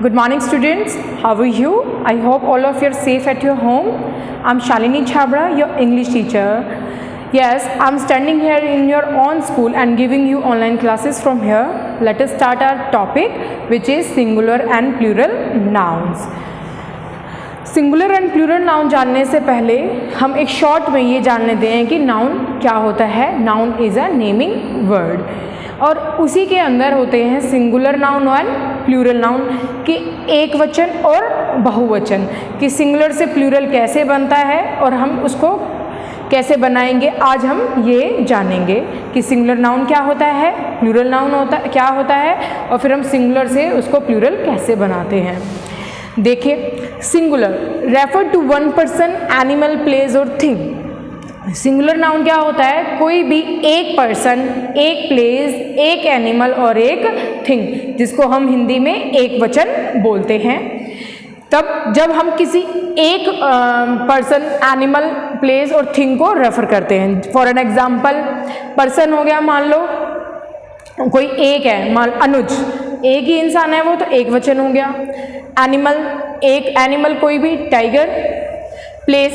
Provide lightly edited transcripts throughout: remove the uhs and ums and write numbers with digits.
Good morning students, how are you? I hope all of you are safe at your home. I'm Shalini Chhabra, your English teacher. Yes, I'm standing here in your own school and giving you online classes from here. Let us start our topic, which is singular and plural nouns. Singular and plural noun जानने से पहले हम एक short में ये जानने दें कि नाउन क्या होता है. Noun is a naming word और उसी के अंदर होते हैं सिंगुलर नाउन और प्लूरल नाउन कि एक वचन और बहुवचन. कि सिंगुलर से प्लूरल कैसे बनता है और हम उसको कैसे बनाएंगे, आज हम ये जानेंगे कि सिंगुलर नाउन क्या होता है, प्लूरल नाउन क्या होता है और फिर हम सिंगुलर से उसको प्लूरल कैसे बनाते हैं. देखिए, singular refer to one person, animal, place और थिंग. सिंगुलर नाउन क्या होता है, कोई भी एक पर्सन, एक प्लेस, एक एनिमल और एक थिंग, जिसको हम हिंदी में एक वचन बोलते हैं. तब जब हम किसी एक पर्सन, एनिमल, प्लेस और थिंग को रेफर करते हैं. फॉर एन एग्जाम्पल, पर्सन हो गया, मान लो कोई एक है, मान अनुज, एक ही इंसान है वो, तो एक वचन हो गया. एनिमल, एक एनिमल कोई भी, टाइगर. प्लेस,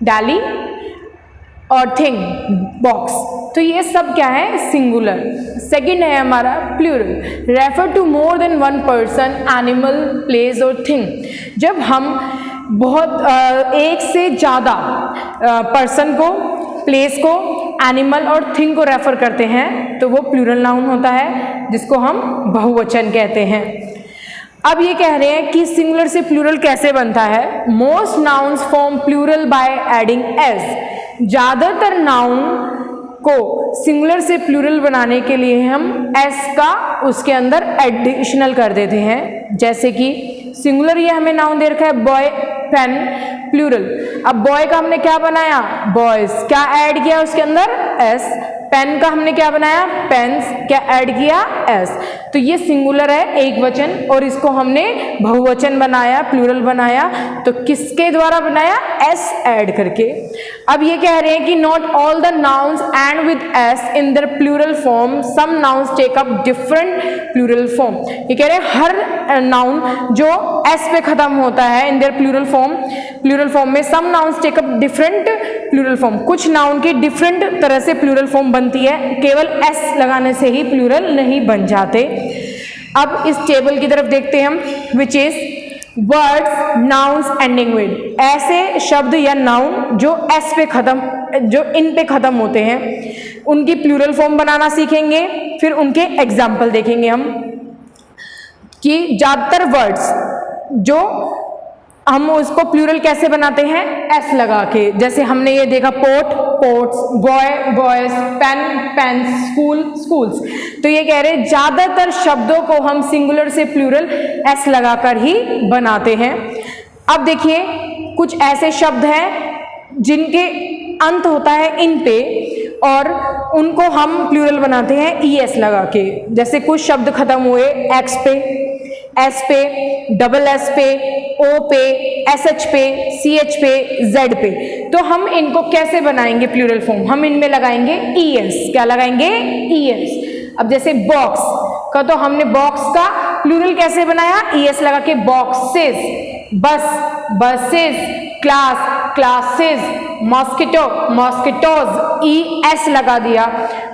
डाली. और थिंग, बॉक्स. तो ये सब क्या है, सिंगुलर. सेकंड है हमारा plural, refer to more than one person, animal, place और थिंग. जब हम बहुत एक से ज़्यादा पर्सन को, प्लेस को, एनिमल और थिंग को रेफर करते हैं तो वो प्लूरल नाउन होता है, जिसको हम बहुवचन कहते हैं. अब ये कह रहे हैं कि सिंगुलर से प्लूरल कैसे बनता है. Most nouns form plural by adding S. ज़्यादातर नाउन को सिंगुलर से प्लूरल बनाने के लिए हम एस का उसके अंदर एडिशनल कर देते हैं. जैसे कि सिंगुलर ये हमें नाउन दे रखा है बॉय, पेन, प्लूरल. अब बॉय का हमने क्या बनाया, बॉयज. क्या ऐड किया उसके अंदर, एस. पेन का हमने क्या बनाया, पेन्स. क्या ऐड किया, एस. तो ये सिंगुलर है, एक वचन, और इसको हमने बहुवचन बनाया, प्लूरल बनाया. तो किसके द्वारा बनाया, एस ऐड करके. अब ये कह रहे हैं कि not all the nouns end with S in their plural form, some nouns take up different plural form. ये कह रहे हैं हर नाउन जो एस पे खत्म होता है इन देयर प्लूरल फॉर्म में, some nouns take up different plural form. कुछ नाउन की डिफरेंट तरह से प्लूरल फॉर्म बनती है, केवल एस लगाने से ही प्लूरल नहीं बन जाते. अब इस टेबल की तरफ देखते हैं हम, which is words nouns ending with. ऐसे शब्द या नाउन जो एस पे खत्म, जो इन पे खत्म होते हैं, उनकी प्लूरल फॉर्म बनाना सीखेंगे. फिर उनके एग्जाम्पल देखेंगे हम कि ज़्यादातर वर्ड्स जो हम उसको प्लूरल कैसे बनाते हैं, एस लगा के. जैसे हमने ये देखा, pot, pots, boy, boys, pen, pens, school, schools. तो ये कह रहे हैं ज़्यादातर शब्दों को हम सिंगुलर से प्लूरल एस लगाकर ही बनाते हैं. अब देखिए, कुछ ऐसे शब्द हैं जिनके अंत होता है इन पे और उनको हम प्लूरल बनाते हैं ई एस लगा के. जैसे कुछ शब्द खत्म हुए एक्स पे, एस पे, डबल एस पे, ओ पे, एस एच पे, सी एच पे, जेड पे. तो हम इनको कैसे बनाएंगे प्लूरल फॉर्म, हम इनमें लगाएंगे ई एस. क्या लगाएंगे, ई एस. अब जैसे बॉक्स का, तो हमने बॉक्स का प्लूरल कैसे बनाया, ई एस लगा के, बॉक्सेस. बस, buses. Class, classes. Mosquito, mosquitoes, E S लगा दिया.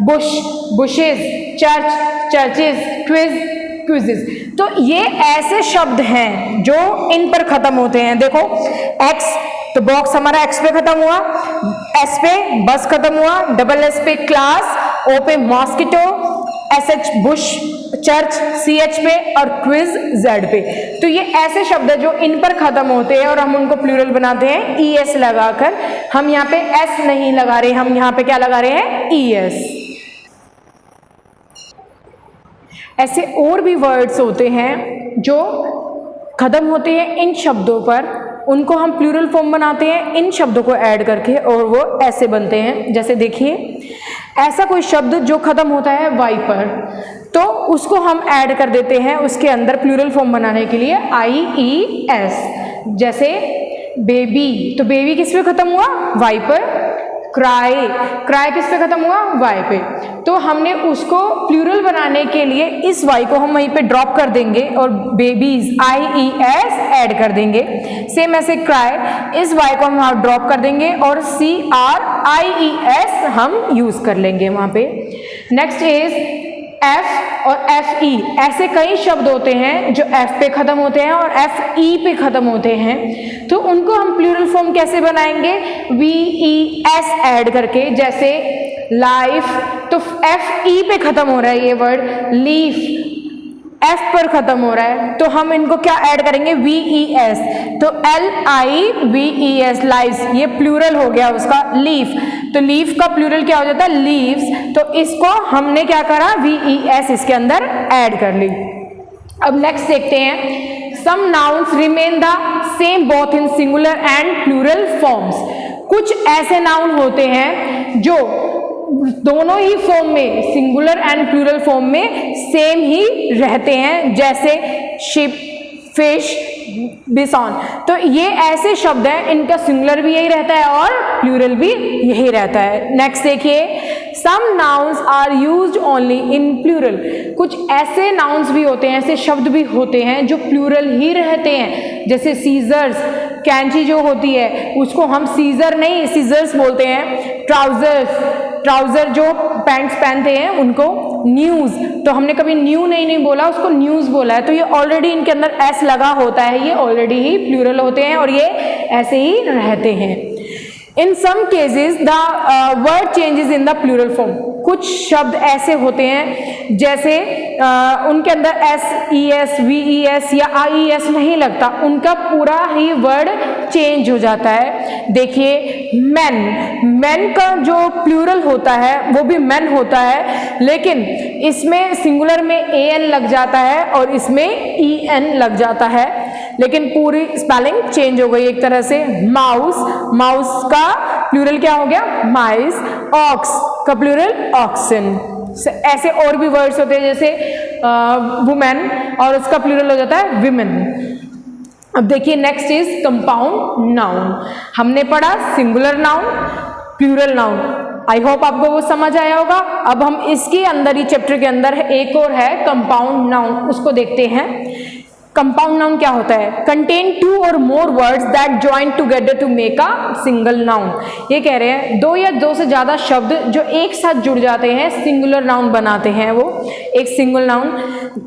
Bush, bushes. Church, churches. Quiz, quizzes. तो ये ऐसे शब्द हैं जो इन पर खत्म होते हैं. देखो, एक्स, तो बॉक्स हमारा एक्स पे खत्म हुआ, एस पे बस खत्म हुआ, डबल एस पे क्लास, ओ पे mosquito, S H bush, church, C H पे और क्विज जेड पे. तो ये ऐसे शब्द हैं जो इन पर खत्म होते हैं और हम उनको प्लूरल बनाते हैं ई एस लगाकर. हम यहाँ पे एस नहीं लगा रहे, हम यहाँ पे क्या लगा रहे हैं, ई एस. ऐसे और भी वर्ड्स होते हैं जो खत्म होते हैं इन शब्दों पर, उनको हम प्लूरल फॉर्म बनाते हैं इन शब्दों को ऐड करके और वो ऐसे बनते हैं. जैसे देखिए, ऐसा कोई शब्द जो खत्म होता है वाई पर, तो उसको हम ऐड कर देते हैं उसके अंदर प्लूरल फॉर्म बनाने के लिए आई ई एस. जैसे बेबी, तो बेबी किस पे खत्म हुआ, वाई पर. क्राई, क्राई किस पे खत्म हुआ, वाई पे। तो हमने उसको प्लूरल बनाने के लिए इस वाई को हम वहीं पे ड्रॉप कर देंगे और बेबीज IES ऐड कर देंगे। सेम ऐसे क्राई, इस वाई को हम वहाँ ड्रॉप कर देंगे और CRIES हम यूज कर लेंगे वहाँ पे। नेक्स्ट इज F और FE, ऐसे कई शब्द होते हैं जो F पे खत्म होते हैं और FE पे खत्म होते हैं, तो उनको हम प्लूरल फॉर्म कैसे बनाएंगे, VES ऐड करके। जैसे लाइफ, तो FE पे खत्म हो रहा है ये वर्ड, लीफ F पर खत्म हो रहा है, तो हम इनको क्या ऐड करेंगे, VES। तो LIVES, लाइव्स, ये प्लूरल हो गया उसका लीफ। तो लीफ का प्लूरल क्या हो जाता है, लीव्स। तो इसको हमने क्या करा, VES इसके अंदर ऐड कर ली। अब नेक्स्ट देखते हैं, some nouns remain the same both in singular and plural forms. कुछ ऐसे नाउन होते हैं जो दोनों ही फॉर्म में, सिंगुलर एंड प्लूरल फॉर्म में सेम ही रहते हैं, जैसे शिप, फिश, बिसॉन। तो ये ऐसे शब्द हैं, इनका सिंगुलर भी यही रहता है और प्लूरल भी यही रहता है। नेक्स्ट देखिए, some nouns are used only in plural. कुछ ऐसे नाउन्स भी होते हैं, ऐसे शब्द भी होते हैं जो प्लूरल ही रहते हैं, जैसे सीजर्स, कैंची जो होती है उसको हम सीजर नहीं सीजर्स बोलते हैं। ट्राउजर्स, ट्राउजर जो पैंट्स पहनते हैं उनको। न्यूज़, तो हमने कभी न्यू नहीं बोला, उसको न्यूज़ बोला है, तो ये ऑलरेडी इनके अंदर एस लगा होता है, ये ऑलरेडी ही प्लूरल होते हैं और ये ऐसे ही रहते हैं। In some cases the word changes in the plural form. कुछ शब्द ऐसे होते हैं जैसे उनके अंदर SES, VES या IES नहीं लगता, उनका पूरा ही वर्ड चेंज हो जाता है। देखिए मैन, मैन का जो प्लूरल होता है वो भी मैन होता है, लेकिन इसमें सिंगुलर में AN लग जाता है और इसमें EN लग जाता है, लेकिन पूरी स्पेलिंग चेंज हो गई एक तरह से। माउस, माउस का प्लूरल क्या हो गया, माइस। ऑक्स का प्लूरल ऑक्सन। ऐसे और भी वर्ड्स होते हैं जैसे वुमेन और उसका प्लूरल हो जाता है विमेन। अब देखिए नेक्स्ट इज कंपाउंड नाउन। हमने पढ़ा singular noun, plural noun, I hope आपको वो समझ आया होगा। अब हम इसके अंदर ही चैप्टर के अंदर एक और है कंपाउंड नाउन, उसको देखते हैं। कंपाउंड नाउन क्या होता है, कंटेन 2 और more words that join together to make a single noun. ये कह रहे हैं 2 या 2 से ज्यादा शब्द जो एक साथ जुड़ जाते हैं सिंगुलर नाउन बनाते हैं वो एक single noun.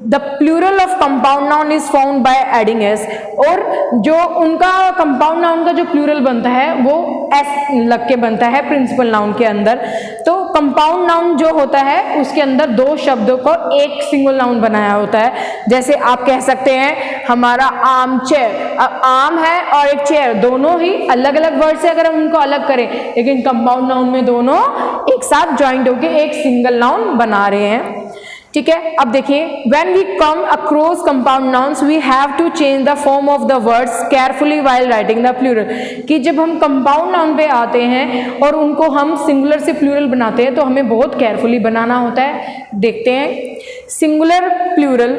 The plural of compound noun is found by adding S, और जो उनका कंपाउंड नाउन का जो प्लूरल बनता है वो एस लग के बनता है प्रिंसिपल नाउन के अंदर। तो कंपाउंड नाउन जो होता है उसके अंदर 2 शब्दों को एक सिंगल नाउन बनाया होता है। जैसे आप कह सकते हैं हमारा आम चेयर, आम है और एक चेयर, दोनों ही अलग अलग वर्ड से अगर हम उनको अलग करें, लेकिन कंपाउंड नाउन में दोनों एक साथ ज्वाइंट होकर एक सिंगल नाउन बना रहे हैं। ठीक है, अब देखिए when we come across compound nouns we have to change the form of the words carefully while writing the plural। कि जब हम compound noun पे आते हैं और उनको हम सिंगुलर से प्लूरल बनाते हैं तो हमें बहुत केयरफुली बनाना होता है। देखते हैं सिंगुलर प्लूरल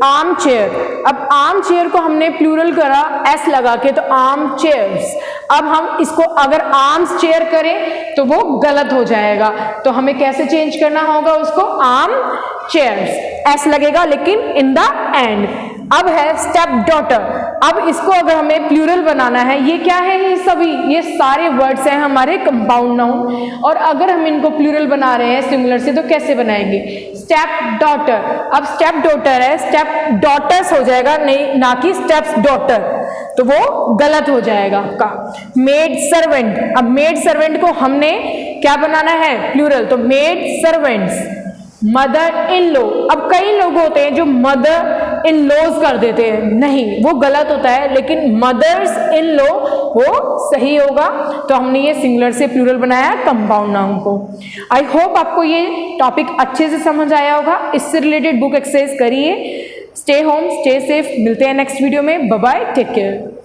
आर्म चेयर। अब आर्म चेयर को हमने प्लूरल करा एस लगा के, तो आर्म चेयर्स। अब हम इसको अगर आर्म्स चेयर करें तो वो गलत हो जाएगा, तो हमें कैसे चेंज करना होगा उसको, आर्म चेयर्स, एस लगेगा लेकिन इन द एंड। अब है स्टेप डॉटर। अब इसको अगर हमें प्लूरल बनाना है, ये क्या है, ये सभी ये सारे वर्ड्स हैं हमारे कंपाउंड नाउन, और अगर हम इनको प्लूरल बना रहे हैं सिंगुलर से तो कैसे बनाएंगे, स्टेप डॉटर। अब स्टेप डॉटर है, स्टेप डॉटर्स हो जाएगा, नहीं ना कि स्टेप्स डॉटर, तो वो गलत हो जाएगा आपका। मेड सर्वेंट, अब मेड सर्वेंट को हमने क्या बनाना है, प्लूरल, तो made servants. Mother in law, अब कई लोग होते हैं जो मदर इन लॉज कर देते हैं, नहीं वो गलत होता है, लेकिन मदर्स इन लॉ वो सही होगा। तो हमने ये सिंगुलर से प्लूरल बनाया कंपाउंड नाउन को। आई होप आपको ये टॉपिक अच्छे से समझ आया होगा। इससे रिलेटेड बुक एक्सरसाइज करिए। स्टे होम, स्टे सेफ, मिलते हैं नेक्स्ट वीडियो में। Bye bye, take care.